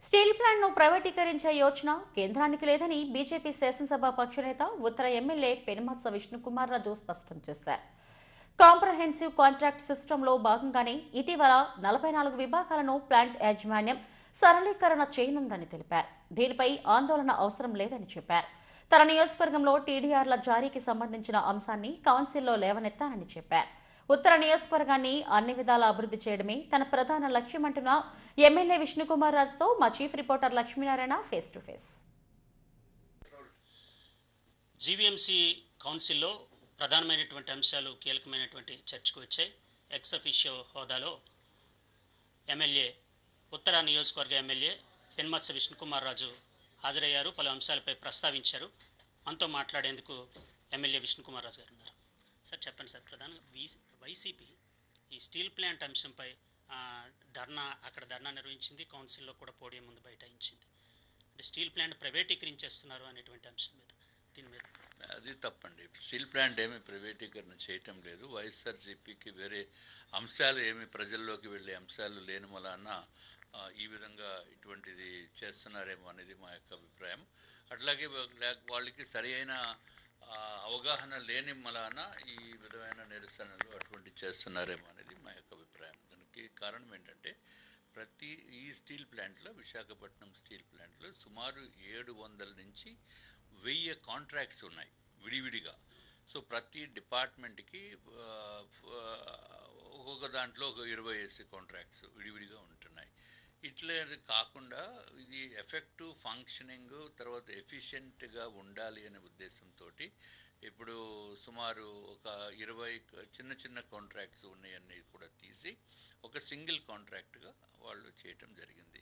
Steel plant ను ప్రైవేటీకరించే యోచన కేంద్రానికి లేదని బీజేపీ శాసనసభ పక్షనేత ఉత్తర ఎమ్మెల్యే పెనుమత్స విష్ణుకుమార్ రాజు స్పష్టం చేశారు. కాంప్రహెన్సివ్ కాంట్రాక్ట్ సిస్టంలో భాగంగానే ఇటీవల 44 విభాగాలను ప్లాంట్ యాజమాన్యం సరళీకరణ చేయనుందని తెలిపారు. దీనిపై ఆందోళన అవసరం లేదని చెప్పారు. తన నియోజకవర్గంలో టీడీఆర్ల జారీకి సంబంధించిన అంశాన్ని కౌన్సిల్లో లేవనెత్తానని చెప్పారు. ఉత్తర నియోజకవర్గాన్ని అన్ని విధాలా అభివృద్ధి చేయడమే తన ప్రధాన లక్ష్యమంటున్న ఎమ్మెల్యే విష్ణుకుమార్ రాజుతో మా chief reporter Lakshminarayana face to face. GVMC కౌన్సిల్లో ప్రధానమైనటువంటి అంశాలు కీలకమైనటువంటి చర్చకు వచ్చాయి. ఎక్స్ అఫీషియో హోదాలో ఎమ్మెల్యే ఉత్తర నియోజకవర్గ ఎమ్మెల్యే పెనుమత్స విష్ణుకుమార్ రాజు హాజరయ్యారు. పలు అంశాలపై ప్రస్తావించారు. మనతో మాట్లాడేందుకు ఎమ్మెల్యే విష్ణుకుమార్ రాజు గారు ఉన్నారు. సార్ చెప్పండి సార్, ప్రధానంగా వైసీపీ ఈ స్టీల్ ప్లాంట్ అంశంపై ధర్నా నిర్వహించింది. కౌన్సిల్లో కూడా పోడియం ముందు బైఠాయించింది. అంటే స్టీల్ ప్లాంట్ ప్రైవేటీకరించేస్తున్నారు అనేటువంటి అంశం మీద, దీని మీద అది తప్పండి. స్టీల్ ప్లాంట్ ఏమీ ప్రైవేటీకరణ చేయటం లేదు. వైఎస్ఆర్సీపీకి వేరే అంశాలు ఏమి ప్రజల్లోకి వెళ్ళే అంశాలు లేని వలన ఈ విధంగా ఇటువంటిది చేస్తున్నారేమో అనేది మా యొక్క అభిప్రాయం. అట్లాగే వాళ్ళకి సరి అయిన అవగాహన లేని వలన ఈ విధమైన నిరసనలు అటువంటి చేస్తున్నారేమో అనేది మా యొక్క అభిప్రాయం. దానికి కారణం ఏంటంటే ఈ స్టీల్ ప్లాంట్లో, విశాఖపట్నం స్టీల్ ప్లాంట్లో సుమారు 700 నుంచి 1000 కాంట్రాక్ట్స్ ఉన్నాయి విడివిడిగా. సో ప్రతి డిపార్ట్మెంట్కి ఒక్కొక్క దాంట్లో ఒక 20 కాంట్రాక్ట్స్ విడివిడిగా ఉంటున్నాయి. ఇట్లా కాకుండా ఇది ఎఫెక్టివ్ ఫంక్షనింగ్, తర్వాత ఎఫిషియెంట్గా ఉండాలి అనే ఉద్దేశంతో ఇప్పుడు సుమారు ఒక 20 చిన్న చిన్న కాంట్రాక్ట్స్ ఉన్నాయన్నీ కూడా తీసి ఒక సింగిల్ కాంట్రాక్ట్గా వాళ్ళు చేయటం జరిగింది.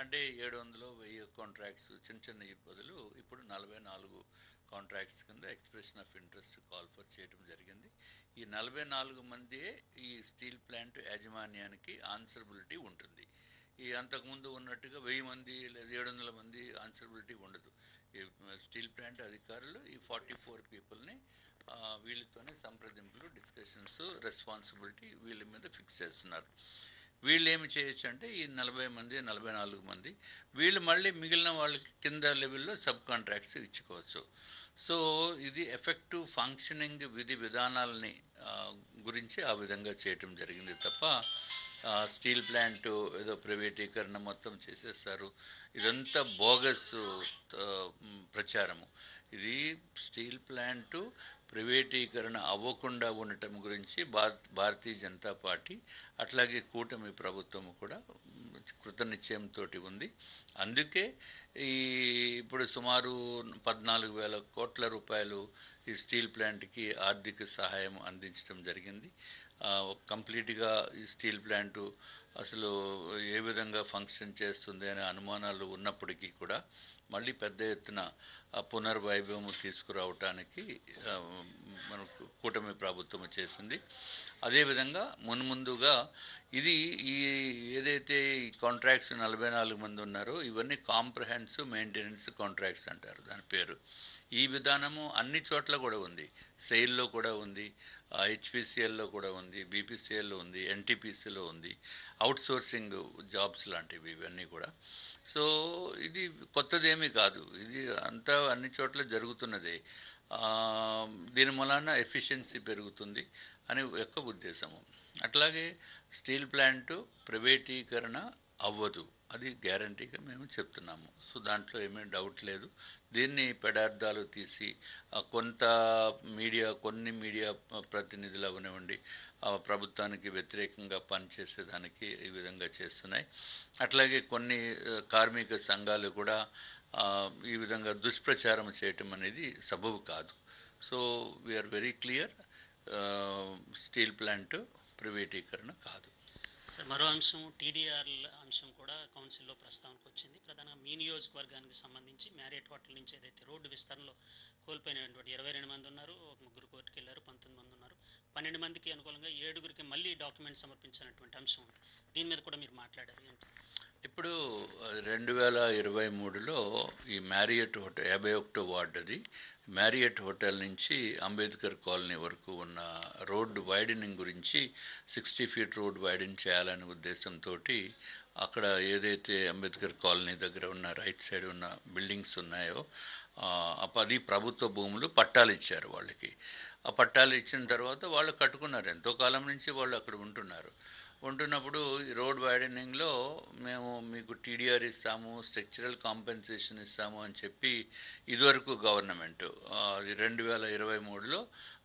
అంటే 700 1000 కాంట్రాక్ట్స్ చిన్న చిన్న బదులు ఇప్పుడు 44 కాంట్రాక్ట్స్ కింద expression of interest call for చేయడం జరిగింది. ఈ 44 మందియే ఈ స్టీల్ ప్లాంట్ యాజమాన్యానికి ఆన్సరబిలిటీ ఉంటుంది. ఈ అంతకుముందు ఉన్నట్టుగా 1000 మంది లేదా 700 మంది ఆన్సరబిలిటీ ఉండదు. ఈ స్టీల్ ప్లాంట్ అధికారులు ఈ 44 పీపుల్ని వీళ్ళతోనే సంప్రదింపులు, డిస్కషన్స్, రెస్పాన్సిబిలిటీ వీళ్ళ మీద ఫిక్స్ చేస్తున్నారు. వీళ్ళు ఏమి చేయొచ్చు అంటే ఈ 40 మంది 44 మంది వీళ్ళు మళ్ళీ మిగిలిన వాళ్ళకి కింద లెవెల్లో సబ్ కాంట్రాక్ట్స్ ఇచ్చుకోవచ్చు. సో ఇది ఎఫెక్టివ్ ఫంక్షనింగ్ విధి విధానాలని గురించి ఆ విధంగా చేయటం జరిగింది తప్ప స్టీల్ ప్లాంట్ ఏదో ప్రైవేటీకరణ మొత్తం చేసేస్తారు, ఇదంతా బోగస్ ప్రచారము. ఇది స్టీల్ ప్లాంటు ప్రైవేటీకరణ అవ్వకుండా ఉండటం గురించి భారతీయ జనతా పార్టీ అట్లాగే కూటమి ప్రభుత్వం కూడా కృతనిశ్చయంతో ఉంది. అందుకే ఇప్పుడు సుమారు 14,000 కోట్ల రూపాయలు ఈ స్టీల్ ప్లాంట్కి ఆర్థిక సహాయం అందించడం జరిగింది. కంప్లీట్గా ఈ స్టీల్ ప్లాంటు అసలు ఏ విధంగా ఫంక్షన్ చేస్తుంది అనే అనుమానాలు ఉన్నప్పటికీ కూడా మళ్ళీ పెద్ద ఎత్తున పునర్వైభవం తీసుకురావటానికి మనకు కూటమి ప్రభుత్వం చేసింది. అదేవిధంగా మున్ముందుగా ఇది ఏదైతే ఈ కాంట్రాక్ట్స్ 44 మంది ఉన్నారో ఇవన్నీ కాంప్రహెన్సివ్ మెయింటెనెన్స్ కాంట్రాక్ట్స్ అంటారు దాని పేరు. ఈ విధానము అన్ని చోట్ల కూడా ఉంది. సెయిల్లో కూడా ఉంది, హెచ్పిసిఎల్లో కూడా ఉంది, బీపీసీఎల్లో ఉంది, ఎన్టీపీసీలో ఉంది, అవుట్సోర్సింగ్ జాబ్స్ లాంటివి ఇవన్నీ కూడా. సో ఇది కొత్తదేమీ కాదు, ఇది అంతా అన్ని చోట్ల జరుగుతున్నదే. దీని మూలాన ఎఫిషియన్సీ పెరుగుతుంది అని యొక్క ఉద్దేశము. అట్లాగే స్టీల్ ప్లాంటు ప్రైవేటీకరణ అవ్వదు, అది గ్యారంటీగా మేము చెప్తున్నాము. సో దాంట్లో ఏమీ డౌట్ లేదు. దీన్ని పెడార్థాలు తీసి కొన్ని మీడియా ప్రతినిధులు అవనివ్వండి ప్రభుత్వానికి వ్యతిరేకంగా పనిచేసేదానికి ఈ విధంగా చేస్తున్నాయి. అట్లాగే కొన్ని కార్మిక సంఘాలు కూడా ఈ విధంగా దుష్ప్రచారం చేయటం అనేది సబబు కాదు. So we are very clear, steel plant ప్రైవేటీకరణ కాదు. సార్, మరో అంశం టీడీఆర్ల అంశం కూడా కౌన్సిల్లో ప్రస్తావనకు వచ్చింది. ప్రధానంగా మీ నియోజకవర్గానికి సంబంధించి మ్యారియట్ హోటల్ నుంచి ఏదైతే రోడ్డు విస్తరణలో కోల్పోయినటువంటి 22 మంది ఉన్నారు, 3 కోర్టుకు వెళ్ళారు, 19 మంది ఉన్నారు. 12 మందికి అనుకూలంగా 7గురికి మళ్ళీ డాక్యుమెంట్ సమర్పించాలన్నటువంటి అంశం ఉంది. దీని మీద కూడా మీరు మాట్లాడారు ఏంటి? ఇప్పుడు 2023లో ఈ మ్యారియట్ హోటల్ 51వ వార్డు అది మ్యారియట్ హోటల్ నుంచి అంబేద్కర్ కాలనీ వరకు ఉన్న రోడ్డు వైడనింగ్ గురించి 60 ఫీట్ రోడ్ వైడన్ చేయాలనే ఉద్దేశంతో అక్కడ ఏదైతే అంబేద్కర్ కాలనీ దగ్గర ఉన్న రైట్ సైడ్ ఉన్న బిల్డింగ్స్ ఉన్నాయో అది ప్రభుత్వ భూములు పట్టాలు ఇచ్చారు వాళ్ళకి. ఆ పట్టాలు ఇచ్చిన తర్వాత వాళ్ళు కట్టుకున్నారు, ఎంతో కాలం నుంచి వాళ్ళు అక్కడ ఉంటున్నప్పుడు ఈ రోడ్ వైడనింగ్లో మేము మీకు టీడీఆర్ ఇస్తాము, స్ట్రక్చరల్ కాంపెన్సేషన్ ఇస్తాము అని చెప్పి ఇదివరకు గవర్నమెంట్ అది 2023లో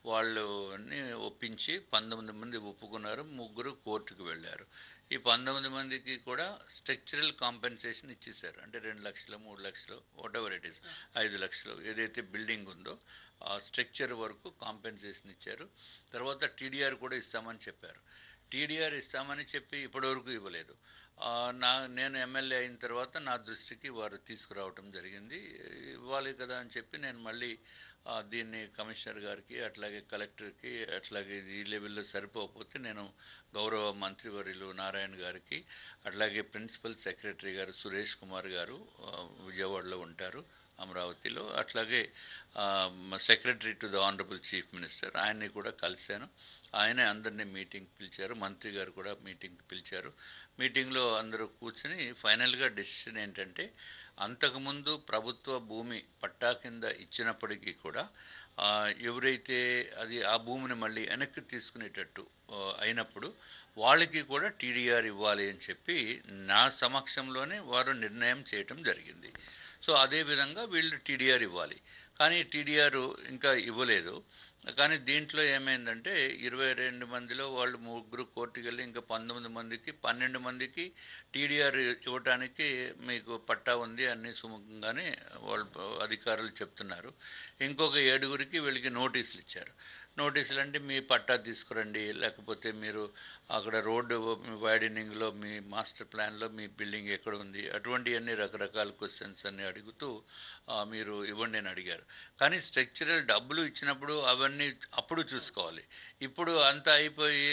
వాళ్ళని ఒప్పించి 19 మంది ఒప్పుకున్నారు, 3 కోర్టుకు వెళ్ళారు. ఈ 19 మందికి కూడా స్ట్రక్చరల్ కాంపెన్సేషన్ ఇచ్చేశారు. అంటే 2 లక్షలు 3 లక్షలు వాట్ ఎవర్ ఇట్ ఈస్ 5 లక్షలు ఏదైతే బిల్డింగ్ ఉందో ఆ స్ట్రక్చర్ వరకు కాంపెన్సేషన్ ఇచ్చారు. తర్వాత టీడీఆర్ కూడా ఇస్తామని చెప్పారు. టీడీఆర్ ఇస్తామని చెప్పి ఇప్పటివరకు ఇవ్వలేదు. నేను ఎమ్మెల్యే అయిన తర్వాత నా దృష్టికి వారు తీసుకురావటం జరిగింది, ఇవ్వాలి కదా అని చెప్పి నేను మళ్ళీ దీన్ని కమిషనర్ గారికి అట్లాగే కలెక్టర్కి అట్లాగే ఈ లెవెల్లో సరిపోకపోతే నేను గౌరవ మంత్రివర్యులు నారాయణ గారికి అట్లాగే ప్రిన్సిపల్ సెక్రటరీ గారు సురేష్ కుమార్ గారు విజయవాడలో ఉంటారు అమరావతిలో, అట్లాగే secretary to the honourable chief minister ఆయన్ని కూడా కలిశాను. ఆయనే అందరినీ మీటింగ్ పిలిచారు, మంత్రి గారు కూడా మీటింగ్ పిలిచారు. మీటింగ్లో అందరూ కూర్చుని ఫైనల్గా డెసిషన్ ఏంటంటే అంతకుముందు ప్రభుత్వ భూమి పట్టా కింద ఇచ్చినప్పటికీ కూడా ఎవరైతే అది ఆ భూమిని మళ్ళీ వెనక్కి తీసుకునేటట్టు అయినప్పుడు వాళ్ళకి కూడా టీడీఆర్ ఇవ్వాలి అని చెప్పి నా సమక్షంలోనే వారు నిర్ణయం చేయటం జరిగింది. సో అదేవిధంగా వీళ్ళు టీడీఆర్ ఇవ్వాలి, కానీ టీడీఆర్ ఇంకా ఇవ్వలేదు. కానీ దీంట్లో ఏమైందంటే 22 మందిలో వాళ్ళు 3 కోర్టుకు వెళ్ళి ఇంకా 19 మందికి 12 మందికి టీడీఆర్ ఇవ్వటానికి మీకు పట్టా ఉంది అన్ని సుముఖంగానే వాళ్ళు అధికారులు చెప్తున్నారు. ఇంకొక 7గురికి వీళ్ళకి నోటీసులు ఇచ్చారు. నోటీసులు అంటే మీ పట్టా తీసుకురండి, లేకపోతే మీరు అక్కడ రోడ్డు వైడనింగ్లో మీ మాస్టర్ ప్లాన్లో మీ బిల్డింగ్ ఎక్కడ ఉంది, అటువంటి అన్ని రకరకాల క్వశ్చన్స్ అన్నీ అడుగుతూ మీరు ఇవ్వండి అని అడిగారు. కానీ స్ట్రక్చరల్ డబ్బులు ఇచ్చినప్పుడు అవన్నీ అప్పుడు చూసుకోవాలి. ఇప్పుడు అంతా అయిపోయి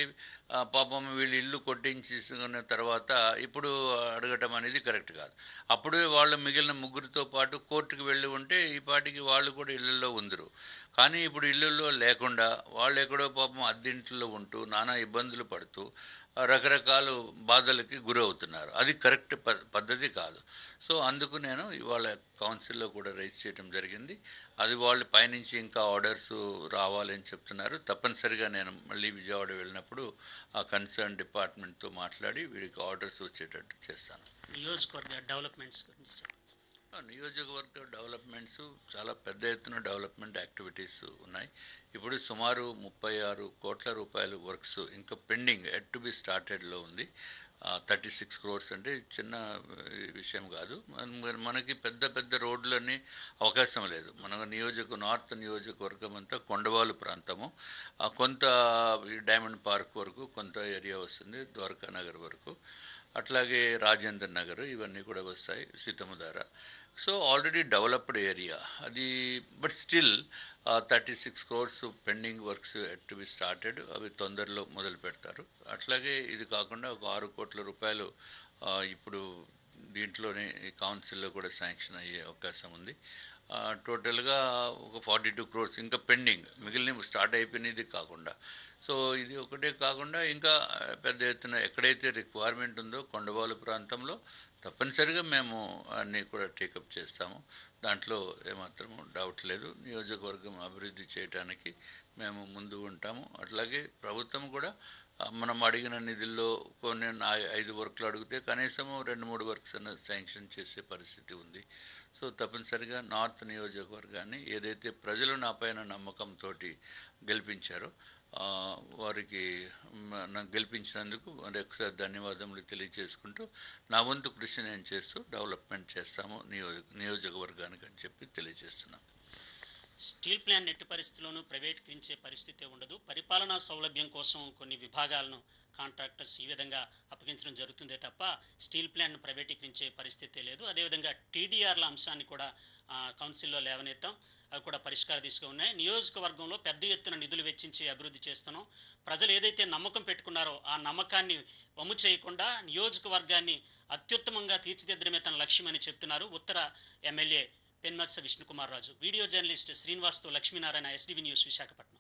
పాపం వీళ్ళు ఇల్లు కొట్టించుకున్న తర్వాత ఇప్పుడు అడగటం అనేది కరెక్ట్ కాదు. అప్పుడే వాళ్ళు మిగిలిన 3తో పాటు కోర్టుకు వెళ్ళి ఉంటే ఈ పాటికి వాళ్ళు కూడా ఇళ్ళల్లో ఉందరు. కానీ ఇప్పుడు ఇళ్ళల్లో లేకుండా వాళ్ళు ఎక్కడో పాపం అద్దెంట్లో ఉంటూ నానా ఇబ్బందులు పడుతూ రకరకాల బాధలకి గురవుతున్నారు. అది కరెక్ట్ పద్ధతి కాదు. సో అందుకు నేను ఇవాళ కౌన్సిల్లో కూడా రైజ్ చేయడం జరిగింది. అది వాళ్ళు పైనుంచి ఇంకా ఆర్డర్స్ రావాలని చెప్తున్నారు. తప్పనిసరిగా నేను మళ్ళీ విజయవాడ వెళ్ళినప్పుడు ఆ కన్సర్న్ డిపార్ట్మెంట్తో మాట్లాడి వీడికి ఆర్డర్స్ వచ్చేటట్టు చేస్తాను. నియోజకవర్గ డెవలప్మెంట్స్ గురించి నియోజకవర్గ డెవలప్మెంట్స్ చాలా పెద్ద ఎత్తున డెవలప్మెంట్ యాక్టివిటీస్ ఉన్నాయి. ఇప్పుడు సుమారు 36 కోట్ల రూపాయలు వర్క్స్ ఇంకా పెండింగ్ ఎట్ టు బి స్టార్టెడ్లో ఉంది. 36 crores అంటే చిన్న విషయం కాదు. మనకి పెద్ద రోడ్లన్నీ అవకాశం లేదు. మన నార్త్ నియోజకవర్గం అంతా కొండవాలు ప్రాంతము, కొంత డైమండ్ పార్క్ వరకు కొంత ఏరియా వస్తుంది, ద్వారకా నగర్ వరకు, అట్లాగే రాజేంద్ర నగర్ ఇవన్నీ కూడా వస్తాయి, Seethammadhara. So already developed area అది. But still 36 crores pending works yet to be started, అవి తొందరలో మొదలు పెడతారు. అట్లాగే ఇది కాకుండా ఒక 6 కోట్ల రూపాయలు ఇప్పుడు దీంట్లోనే కౌన్సిల్లో కూడా శాంక్షన్ అయ్యే అవకాశం ఉంది. టోటల్గా ఒక 42 crores ఇంకా పెండింగ్, మిగిలిన స్టార్ట్ అయిపోయినది కాకుండా. సో ఇది ఒకటే కాకుండా ఇంకా పెద్ద ఎత్తున ఎక్కడైతే రిక్వైర్మెంట్ ఉందో కొండవాలు ప్రాంతంలో తప్పనిసరిగా మేము అన్నీ కూడా టేకప్ చేస్తాము. దాంట్లో ఏమాత్రము డౌట్ లేదు. నియోజకవర్గం అభివృద్ధి చేయడానికి మేము ముందు ఉంటాము. అట్లాగే ప్రభుత్వం కూడా మనం అడిగిన నిధుల్లో కొన్ని 5 వర్క్లు అడిగితే కనీసము 2-3 వర్క్స్ అన్న శాంక్షన్ చేసే పరిస్థితి ఉంది. సో తప్పనిసరిగా నార్త్ నియోజకవర్గాన్ని ఏదైతే ప్రజలు నా పైన నమ్మకంతో గెలిపించారో వారికి నాకు గెలిపించినందుకు మరొకసారి ధన్యవాదములు తెలియజేసుకుంటూ నా వంతు కృషి నేను చేస్తూ డెవలప్మెంట్ చేస్తాము నియోజకవర్గానికి అని చెప్పి తెలియజేస్తున్నాం. స్టీల్ ప్లాంట్ ఎట్టి పరిస్థితుల్లోనూ ప్రైవేటీకరించే పరిస్థితి ఉండదు. పరిపాలనా సౌలభ్యం కోసం కొన్ని విభాగాలను కాంట్రాక్టర్స్ ఈ విధంగా అప్పగించడం జరుగుతుందే తప్ప స్టీల్ ప్లాంట్ను ప్రైవేటీకరించే పరిస్థితే లేదు. అదేవిధంగా టీడీఆర్ల అంశాన్ని కూడా కౌన్సిల్లో లేవనెత్తాం. అవి కూడా పరిష్కార దిశగా ఉన్నాయి. నియోజకవర్గంలో పెద్ద ఎత్తున నిధులు వెచ్చించి అభివృద్ధి చేస్తున్నాం. ప్రజలు ఏదైతే నమ్మకం పెట్టుకున్నారో ఆ నమ్మకాన్ని వమ్ము చేయకుండా నియోజకవర్గాన్ని అత్యుత్తమంగా తీర్చిదిద్దడమే తన లక్ష్యమని చెప్తున్నారు ఉత్తర MLA Penmatsa Vishnukumar Raju. Video journalist శ్రీనివాస్తో లక్ష్మీనారాయణ, ఎస్డీవీ న్యూస్, విశాఖపట్నం.